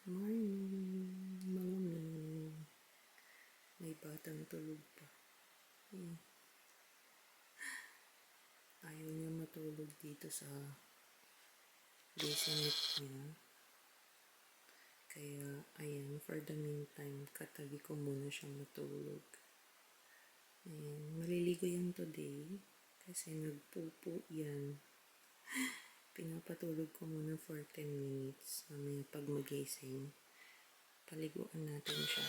Morning, mga mi. May batang tulog pa. Eh, ayaw niya matulog dito sa basement niya. Kaya, ayan, for the meantime, katabi ko muna siyang matulog. Ayan, maliligo yan today. Kasi nagpupo yan. Pinapatulog ko muna for 10 minutes. Mamaya pag magising, paliguan natin siya.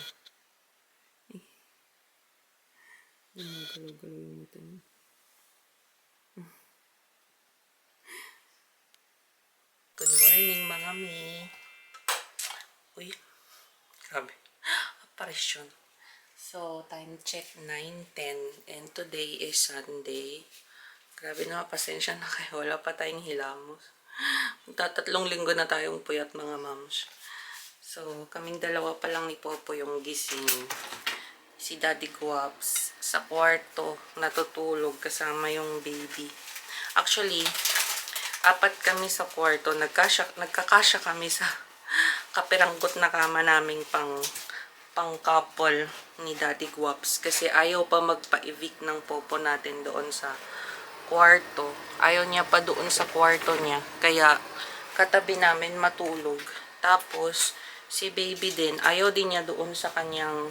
Gumagalaw-galaw yung mata niya. Good morning, mga mi. Uy, grabe. Aparisyon. So, time check 9:10 and today is Sunday. Grabe na, pasensya na kayo. Wala pa tayong hilamos. Magtatatlong linggo na tayong puyat, mga moms. So, kaming dalawa pa lang ni Popo yung gising. Si Daddy Guaps sa kwarto natutulog kasama yung baby. Actually, apat kami sa kwarto. Nagkakasya kami sa kapiranggot na kama naming pang couple ni Daddy Guaps. Kasi ayaw pa magpa-evict ng Popo natin doon sa kwarto. Ayaw niya pa doon sa kwarto niya. Kaya katabi namin matulog. Tapos si baby din, ayaw din niya doon sa kanyang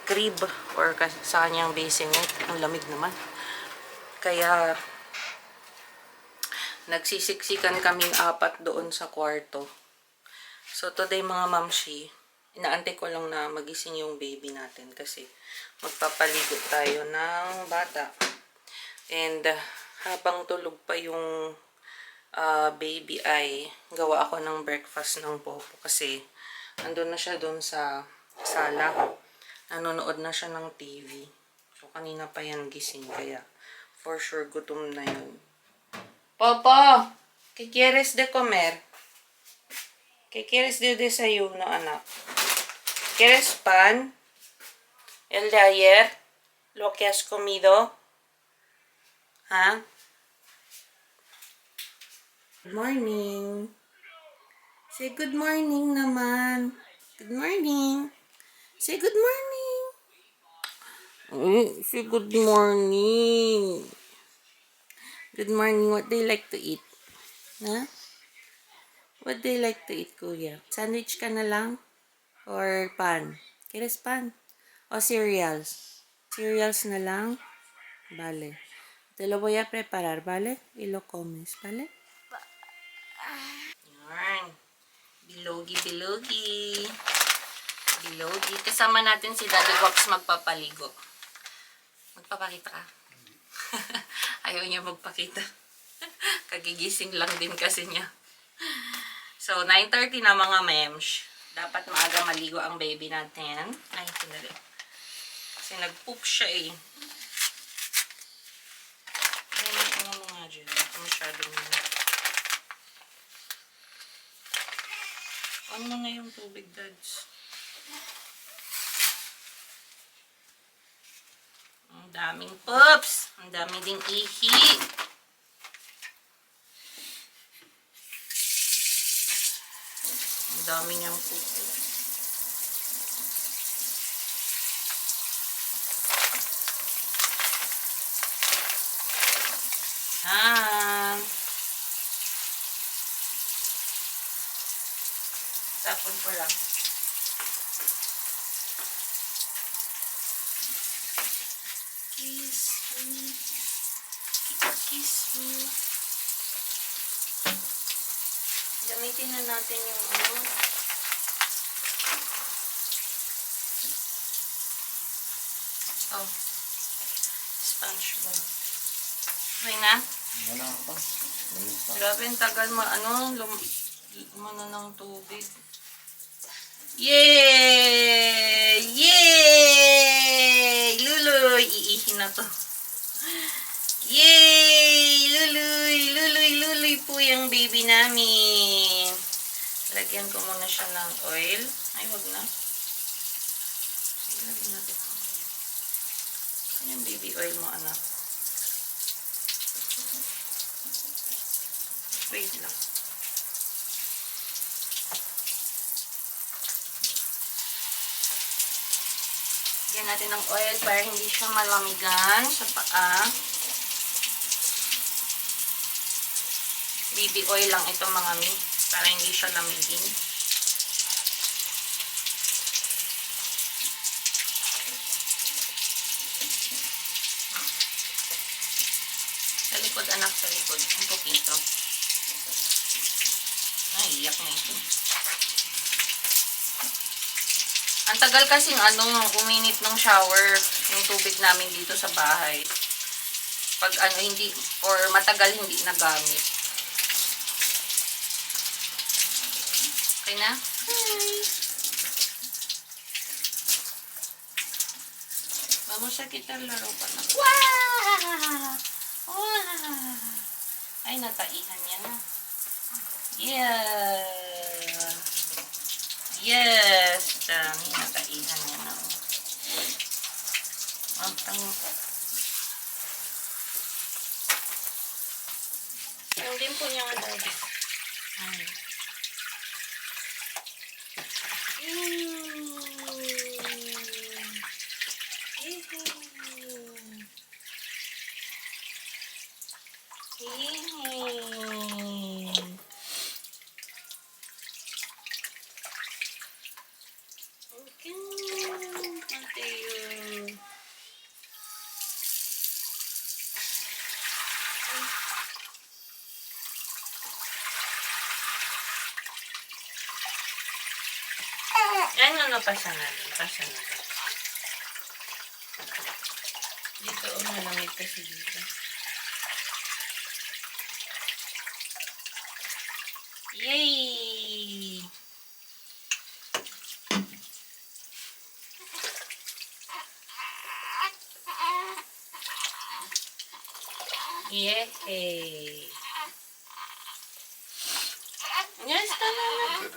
crib or sa kanyang basement. Ang lamig naman. Kaya nagsisiksikan kaming apat doon sa kwarto. So today, mga mamshi, inaantay ko lang na magising yung baby natin kasi magpapaligo tayo ng bata. And habang tulog pa yung baby ay gawa ako ng breakfast ng Popo kasi andun na siya doon sa sala. Nanonood na siya ng TV. So kanina pa yan gising kaya for sure gutom na yun. Popo, ¿qué quieres de comer? ¿Qué quieres de desayuno, anak? ¿Quieres pan? ¿El de ayer? ¿Lo que has comido? ¿Ah? Good morning. Say good morning naman. Good morning. Say good morning. Say good morning. Good morning. What do you like to eat? Huh? What do you like to eat, kuya? Sandwich ka na lang? Or pan? ¿Quieres pan? O cereals? Cereals na lang? Vale. Te lo voy a preparar, ¿vale? Y lo comes, ¿vale? Yan. Bilogi, bilogi. Bilogi. Kasama natin si Daddy Box magpapaligo. Magpapakita ka? Ayaw niya magpakita. Kagigising lang din kasi niya. So, 9:30 na, mga mems. Dapat maaga maligo ang baby natin. Ay, sandali. Kasi nag-poop siya eh. Ano nga dyan? Ito masyadong... On mo na yung tubig, dads. Ang daming poops. Ang dami ding ihi. Ang dami niyang poop. Han. Tapon ko lang. Kiss me. Kiss me. Gamitin na natin yung ano. Oh. Sponge ball. Okay na? Ano pa? Grabe, ang tagal umano ng tubig. Yay! Yay! Luloy! Iihin na to. Yay! Luloy! Luloy! Luloy po yung baby namin. Lagyan ko muna siya ng oil. Ay, wag na. Sige, lagyan natin ang oil. Ano yung baby oil mo, anak? Wait lang. Lagyan natin ng oil para hindi siya malamigan sa paa. Baby oil lang ito mga mi, para hindi siya lamigin. Sa likod anak, sa likod. Un poquito. Ay, iyak na ito. Ang tagal kasing uminit ng shower, yung tubig namin dito sa bahay. Pag hindi, or matagal hindi nagamit. Okay na? Hi! Vamos a quitar la ropa na. Wow! Wow! Ay, nataihan niya na. Yeah! Yes! Dami, nataihan niya na. Yung din po niya nga dali. Ay. Yan, pasa na. Pasa na. Dito, malamig kasi dito. Yay! Yay! Yes, tama na.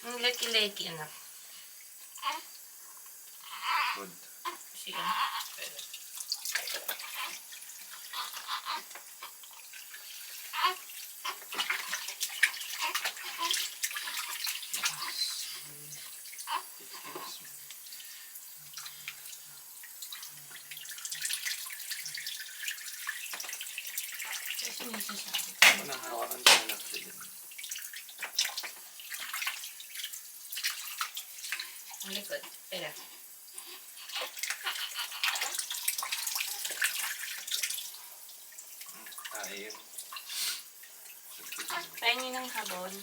Ang leki-leki, anak. Good. Sige. Hawakan ko na sila. Ang likod. Pera. Ayun. Pahingi ng habon.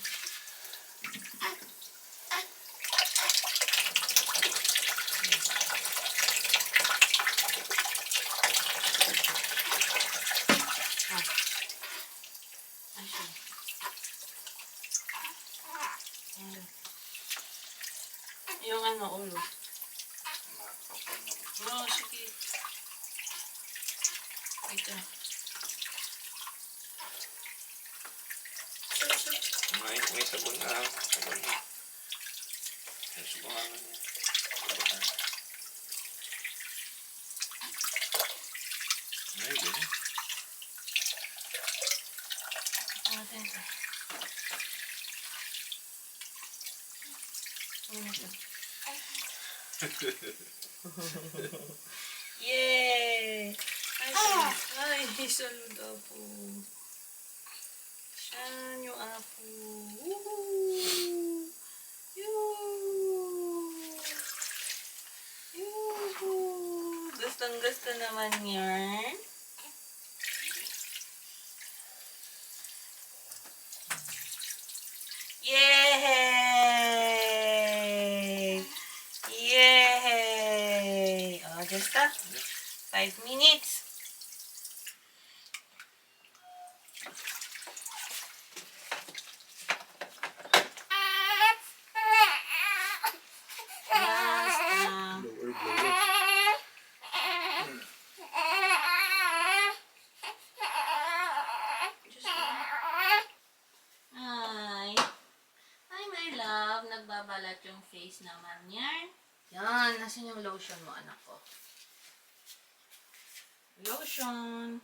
Yung ulo. Oo, sige. Ito. May sabon na. Sabon na. May subuhangan niya. Subuhan. Ay, gano'n. Natin ito. Yay! Ay, saludo po. Siyan yung apo. Woohoo! Yuhuu! Gustong-gusto naman yan. Yay! Yay! Oh, just 5 minutes. Nagbabalat yung face naman yan. Yan. Nasaan yung lotion mo, anak ko? Lotion.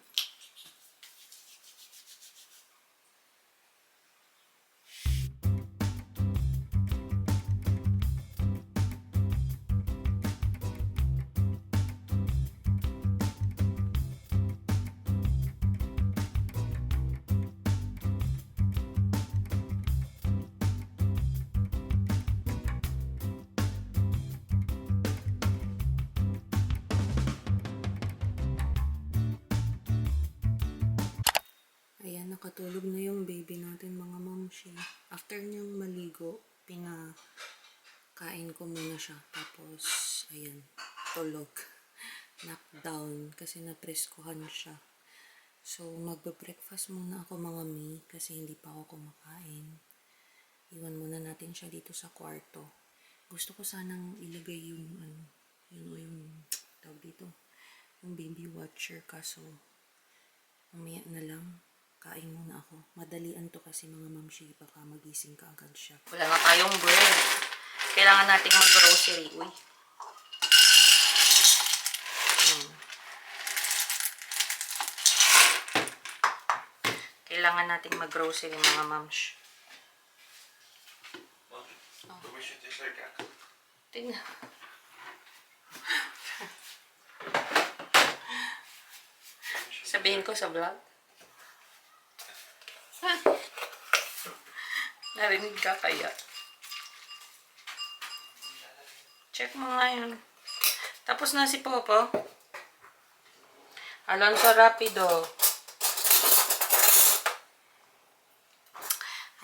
nakatulog na yung baby natin mga mamshi. After niyang maligo, pinakain ko muna siya. Tapos, ayan, tulog. Knockdown kasi napreskuhan siya. So, magbe-breakfast muna ako mga mi kasi hindi pa ako kumakain. Iwan muna natin siya dito sa kwarto. Gusto ko sanang ilagay yung yung tawag dito, yung baby watcher kaso mamaya na lang. Kain muna ako. Madalian to kasi mga mamshi, baka magising ka agad siya. Wala na tayong bread. Kailangan nating mag-grocery. Uy. Kailangan nating mag-grocery mga mams. Tingnan. Sabihin ko sa vlog. Narinig ka kaya? Check mo nga yun. Tapos na si Popo. Alonso Rapido.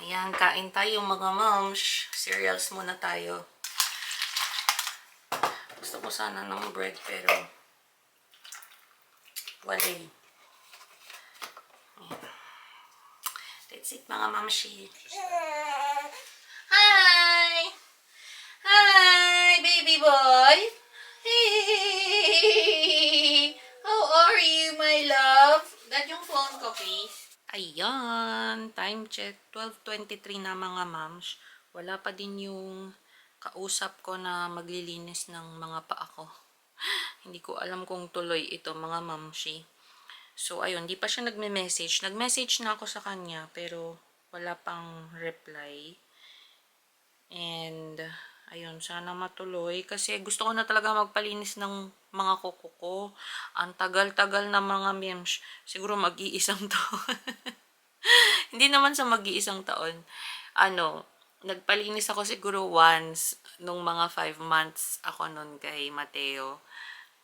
Ayan, kain tayo mga moms. Cereals muna tayo. Gusto ko sana ng bread pero wala. That's it mga mamshi. Hi! Hi, baby boy! Hey! How are you, my love? That yung phone ko, please. Ayan, time check. 12:23 na mga mams. Wala pa din yung kausap ko na maglilinis ng mga paa ko. Hindi ko alam kung tuloy ito mga mamshi. So, ayun, di pa siya nagme-message. Nag-message na ako sa kanya, pero wala pang reply. And, ayun, sana matuloy. Kasi gusto ko na talaga magpalinis ng mga kuko ko. Ang tagal-tagal na mga memes. Siguro mag-iisang taon. Hindi naman sa mag-iisang taon. Nagpalinis ako siguro once nung mga 5 months ako nun kay Mateo.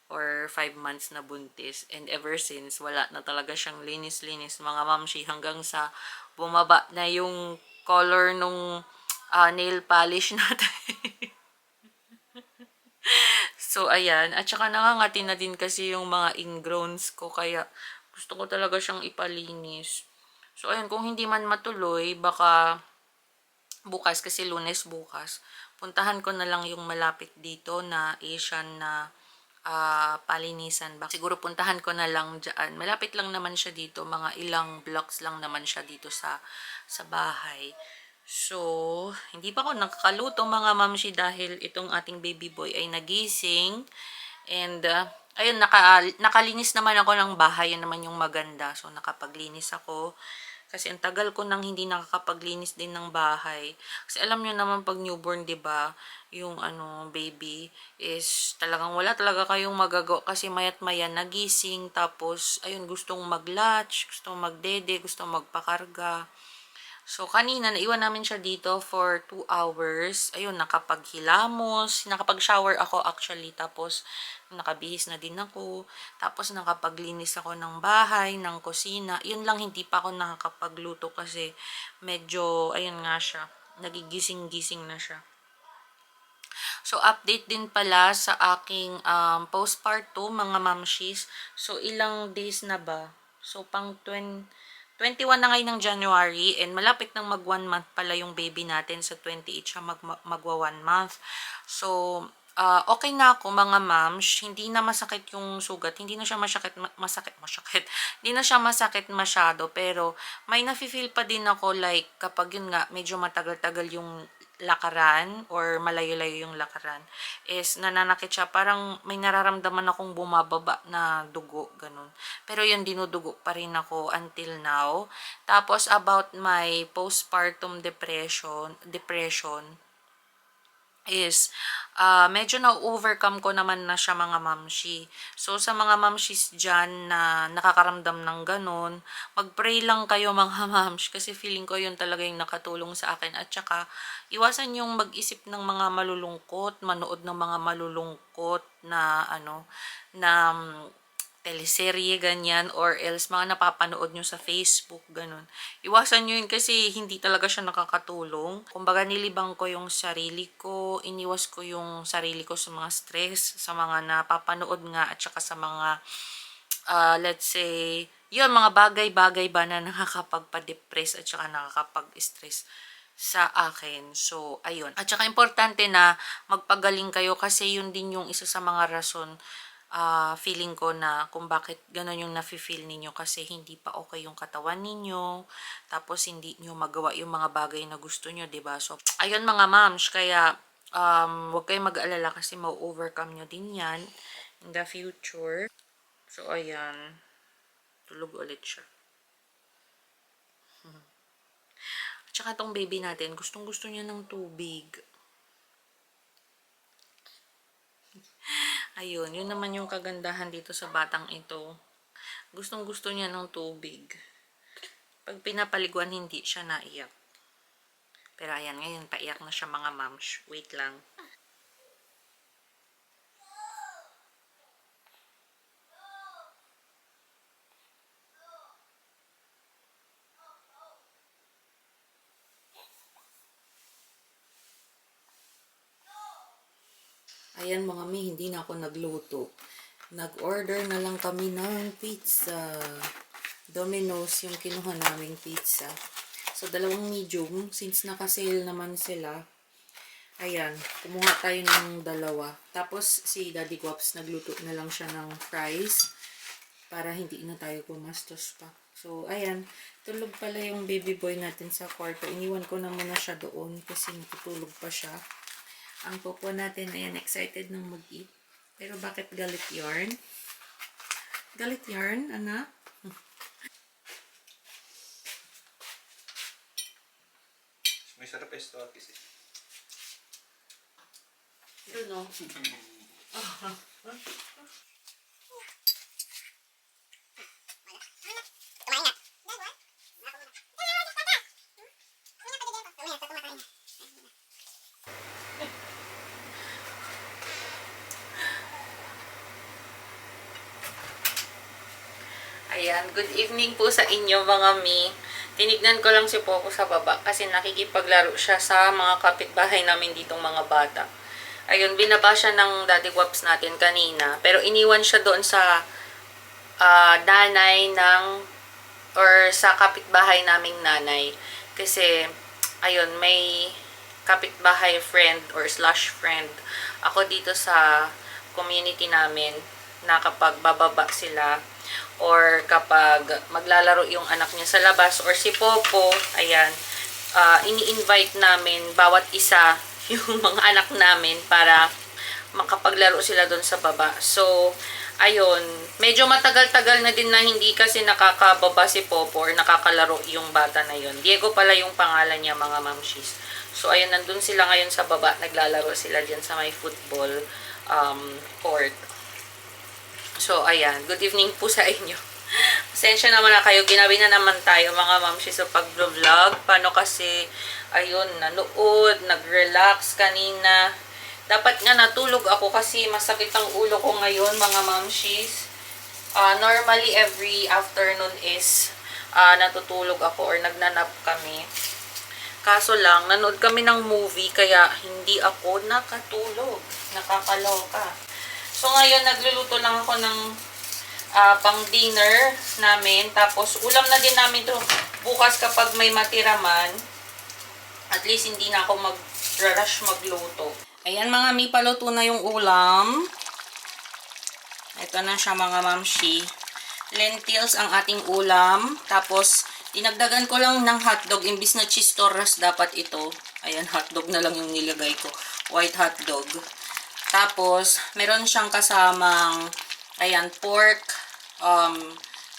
Or 5 months na buntis. And ever since, wala na talaga siyang linis-linis mga mamshi hanggang sa bumaba na yung color nung nail polish natin. So, ayan. At saka nangangati na din kasi yung mga ingrowns ko. Kaya gusto ko talaga siyang ipalinis. So, ayan. Kung hindi man matuloy, baka bukas kasi Lunes bukas. Puntahan ko na lang yung malapit dito na Asian na palinisan ba. Siguro puntahan ko na lang dyan. Malapit lang naman siya dito. Mga ilang blocks lang naman siya dito sa bahay. So, hindi pa ako nakakaluto mga mamshi dahil itong ating baby boy ay nagising. And, ayun, nakalinis naman ako ng bahay. Yan naman yung maganda. So, nakapaglinis ako. Kasi ang tagal ko nang hindi nakakapaglinis din ng bahay. Kasi alam nyo naman pag newborn, 'di ba, yung baby is talagang wala talaga kayong magagawa kasi mayat-maya nagising tapos ayun gustong mag-latch, gustong magdede, gustong magpakarga. So, kanina, naiwan namin siya dito for 2 hours. Ayun, nakapaghilamos. Nakapag-shower ako actually. Tapos, nakabihis na din ako. Tapos, nakapaglinis ako ng bahay, ng kusina. Yun lang, hindi pa ako nakakapagluto kasi medyo, ayun nga siya, nagigising-gising na siya. So, update din pala sa aking postpartum, mga mamshis. So, ilang days na ba? So, pang 21 na ngayon ng January and malapit nang mag 1 month pala yung baby natin sa 28 siya magwa 1 month. So, okay na ako mga mams, hindi na masakit yung sugat, hindi na siya masakit. Hindi na siya masakit masyado pero may nafe-feel pa din ako like kapag yun nga medyo matagal-tagal yung lakaran or malayo-layo yung lakaran is nananakit siya, parang may nararamdaman akong bumababa na dugo, ganun. Pero yun, dinudugo pa rin ako until now. Tapos about my postpartum depression is medyo na-overcome ko naman na siya mga mamshi. So, sa mga mamshis dyan na nakakaramdam ng ganun, mag-pray lang kayo mga mamsh kasi feeling ko yun talaga yung nakatulong sa akin. At saka, iwasan yung mag-isip ng mga malulungkot, manood ng mga malulungkot na teleserye, ganyan, or else mga napapanood nyo sa Facebook, ganun. Iwasan nyo yun kasi hindi talaga siya nakakatulong. Kumbaga, nilibang ko yung sarili ko, iniwas ko yung sarili ko sa mga stress, sa mga napapanood nga, at saka sa mga, let's say, yun, mga bagay-bagay ba na nakakapagpa-depress at saka nakakapag-stress sa akin. So, ayun. At saka importante na magpagaling kayo kasi yun din yung isa sa mga rason feeling ko na kung bakit gano'n yung nafe-feel ninyo kasi hindi pa okay yung katawan ninyo, tapos hindi nyo magawa yung mga bagay na gusto nyo, 'di ba? So, ayun mga moms, kaya huwag kayong mag-alala kasi ma-overcome nyo din yan in the future. So, ayan. Tulog ulit siya. At saka tong baby natin, gustong-gusto niya ng tubig. Ayun, yun naman yung kagandahan dito sa batang ito. Gustong-gusto niya ng tubig. Pag pinapaliguan, hindi siya naiyak. Pero ayan, ngayon paiyak na siya mga moms. Wait lang. Ayan mga mi, hindi na ako nagluto. Nag-order na lang kami ng pizza. Domino's yung kinuha naming pizza. So, dalawang medium. Since naka-sale naman sila, ayan, kumuha tayo ng dalawa. Tapos, si Daddy Guaps, nagluto na lang siya ng fries para hindi na tayo gumastos pa. So, ayan, tulog pala yung baby boy natin sa kwarto. Iniwan ko na muna siya doon kasi natutulog pa siya. Ang popo natin, ayan, excited nang mag-eat. Pero bakit galit yarn? Galit yarn, anak? May sarap esto kasi. Doon, no? Ayan, good evening po sa inyo mga mi. Tinignan ko lang si Popo sa baba kasi nakikipaglaro siya sa mga kapitbahay namin ditong mga bata. Ayun, binaba siya ng Daddy Guaps natin kanina. Pero iniwan siya doon sa nanay ng, or sa kapitbahay naming nanay. Kasi, ayun, may kapitbahay friend or slash friend ako dito sa community namin na kapag bababa sila or kapag maglalaro yung anak niya sa labas or si Popo, ayan, ini-invite namin bawat isa yung mga anak namin para makapaglaro sila doon sa baba. So, ayun, medyo matagal-tagal na din na hindi kasi nakakababa si Popo or nakakalaro yung bata na yun. Diego pala yung pangalan niya mga mamshis. So, ayun, nandun sila ngayon sa baba. Naglalaro sila dyan sa may football court. So, ayan. Good evening po sa inyo. Pasensya naman na kayo. Ginabi na naman tayo mga mamshi sa pag-vlog. Paano kasi, ayun, nanood, nag-relax kanina. Dapat nga natulog ako kasi masakit ang ulo ko ngayon mga mamshis. Normally, every afternoon is natutulog ako or nagnanap kami. Kaso lang, nanood kami ng movie kaya hindi ako nakatulog. Nakakaloka. So, ngayon, nagluluto lang ako ng pang dinner namin. Tapos, ulam na din namin to bukas kapag may matiraman. At least, hindi na ako mag-rush magluto. Ayan, mga mi, paluto na yung ulam. Ito na siya, mga mamshi. Lentils ang ating ulam. Tapos, dinagdagan ko lang ng hotdog. Imbis na cheese torres dapat ito. Ayan, hotdog na lang yung nilagay ko. White hotdog. Tapos, meron siyang kasamang, ayan, pork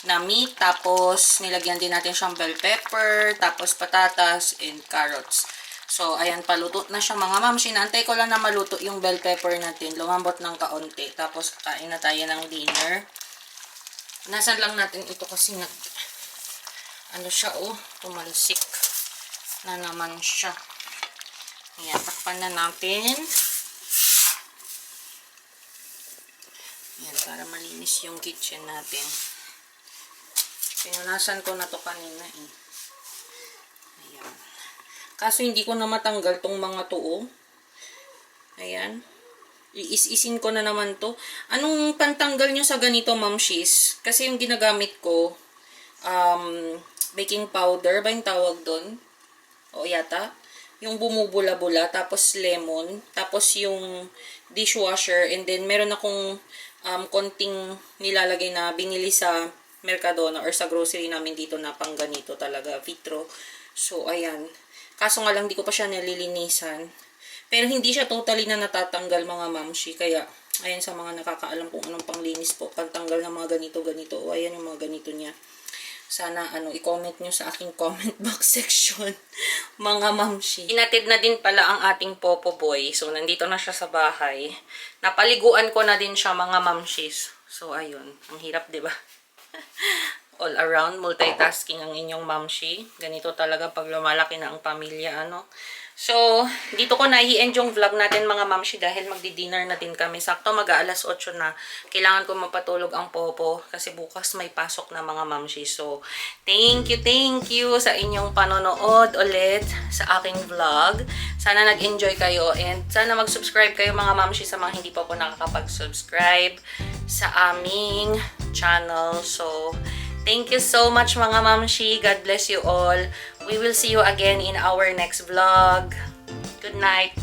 na meat. Tapos, nilagyan din natin siyang bell pepper, tapos patatas, and carrots. So, ayan, paluto na siya mga ma'am. Sinantay ko lang na maluto yung bell pepper natin. Lumambot ng kaunti. Tapos, kain na tayo ng dinner. Nasan lang natin ito kasi ano siya, tumalsik na naman siya. Ayan, takpan na natin. Ayan, para malinis yung kitchen natin. Pinunasan ko na to kanina eh. Ayan. Kaso hindi ko na matanggal tong mga to, oh. Ayan. Iis-isin ko na naman to. Anong pantanggal nyo sa ganito, Ma'am Shiz? Kasi yung ginagamit ko, baking powder ba yung tawag doon? O yata. Yung bumubula-bula, tapos lemon, tapos yung dishwasher, and then meron akong konting nilalagay na binili sa Mercadona or sa grocery namin dito na pang ganito talaga, vitro. So, ayan. Kaso nga lang, di ko pa siya nalilinisan. Pero hindi siya totally na natatanggal, mga mamshi. Kaya, ayan sa mga nakakaalam kung anong panglinis po, pantanggal ng mga ganito-ganito. O, ayan yung mga ganito niya. Sana, i-comment nyo sa aking comment box section, mga mamshi. Inatid na din pala ang ating Popo Boy. So, nandito na siya sa bahay. Napaliguan ko na din siya, mga mamshis. So, ayun. Ang hirap, di ba? All around, multitasking ang inyong mamshi. Ganito talaga pag lumalaki na ang pamilya, So, dito ko na i-end yung vlog natin, mga mamshi, dahil magdi-dinner na din kami. Sakto mag-aalas 8 na. Kailangan ko mapatulog ang Popo kasi bukas may pasok na, mga mamshi. So, thank you sa inyong panonood ulit sa aking vlog. Sana nag-enjoy kayo and sana mag-subscribe kayo, mga mamshi, sa mga hindi pa po nakakapag-subscribe sa aming channel. So, thank you so much, mga mamshi. God bless you all. We will see you again in our next vlog. Good night.